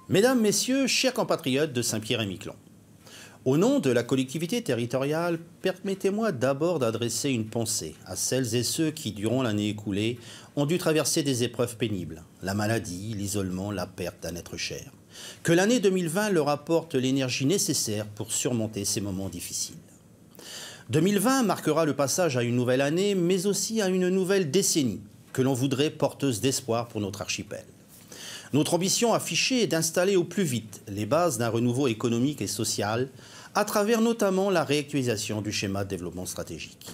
Mesdames, Messieurs, chers compatriotes de Saint-Pierre-et-Miquelon, au nom de la collectivité territoriale, permettez-moi d'abord d'adresser une pensée à celles et ceux qui, durant l'année écoulée, ont dû traverser des épreuves pénibles, la maladie, l'isolement, la perte d'un être cher. Que l'année 2020 leur apporte l'énergie nécessaire pour surmonter ces moments difficiles. 2020 marquera le passage à une nouvelle année, mais aussi à une nouvelle décennie, que l'on voudrait porteuse d'espoir pour notre archipel. Notre ambition affichée est d'installer au plus vite les bases d'un renouveau économique et social, à travers notamment la réactualisation du schéma de développement stratégique.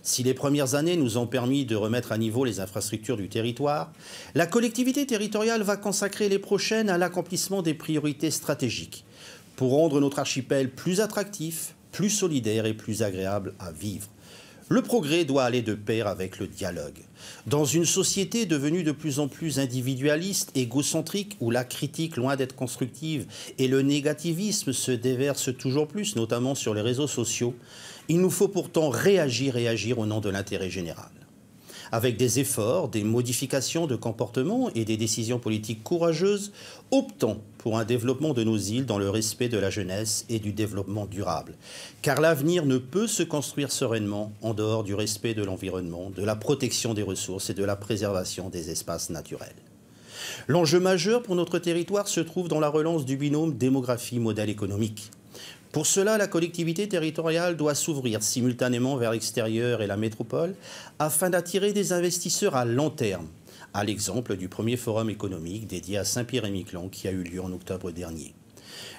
Si les premières années nous ont permis de remettre à niveau les infrastructures du territoire, la collectivité territoriale va consacrer les prochaines à l'accomplissement des priorités stratégiques pour rendre notre archipel plus attractif, plus solidaire et plus agréable à vivre. Le progrès doit aller de pair avec le dialogue. Dans une société devenue de plus en plus individualiste, égocentrique, où la critique, loin d'être constructive, et le négativisme se déversent toujours plus, notamment sur les réseaux sociaux, il nous faut pourtant réagir et agir au nom de l'intérêt général. Avec des efforts, des modifications de comportement et des décisions politiques courageuses, optons pour un développement de nos îles dans le respect de la jeunesse et du développement durable. Car l'avenir ne peut se construire sereinement en dehors du respect de l'environnement, de la protection des ressources et de la préservation des espaces naturels. L'enjeu majeur pour notre territoire se trouve dans la relance du binôme démographie-modèle économique. Pour cela, la collectivité territoriale doit s'ouvrir simultanément vers l'extérieur et la métropole afin d'attirer des investisseurs à long terme, à l'exemple du premier forum économique dédié à Saint-Pierre-et-Miquelon qui a eu lieu en octobre dernier.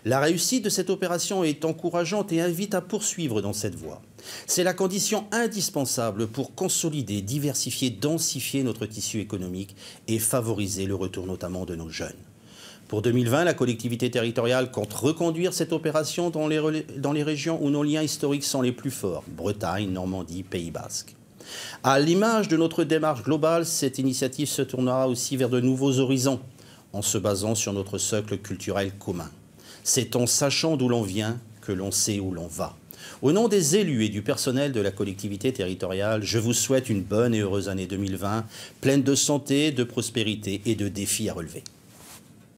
La réussite de cette opération est encourageante et invite à poursuivre dans cette voie. C'est la condition indispensable pour consolider, diversifier, densifier notre tissu économique et favoriser le retour notamment de nos jeunes. Pour 2020, la collectivité territoriale compte reconduire cette opération dans les régions où nos liens historiques sont les plus forts, Bretagne, Normandie, Pays Basque. À l'image de notre démarche globale, cette initiative se tournera aussi vers de nouveaux horizons, en se basant sur notre socle culturel commun. C'est en sachant d'où l'on vient que l'on sait où l'on va. Au nom des élus et du personnel de la collectivité territoriale, je vous souhaite une bonne et heureuse année 2020, pleine de santé, de prospérité et de défis à relever.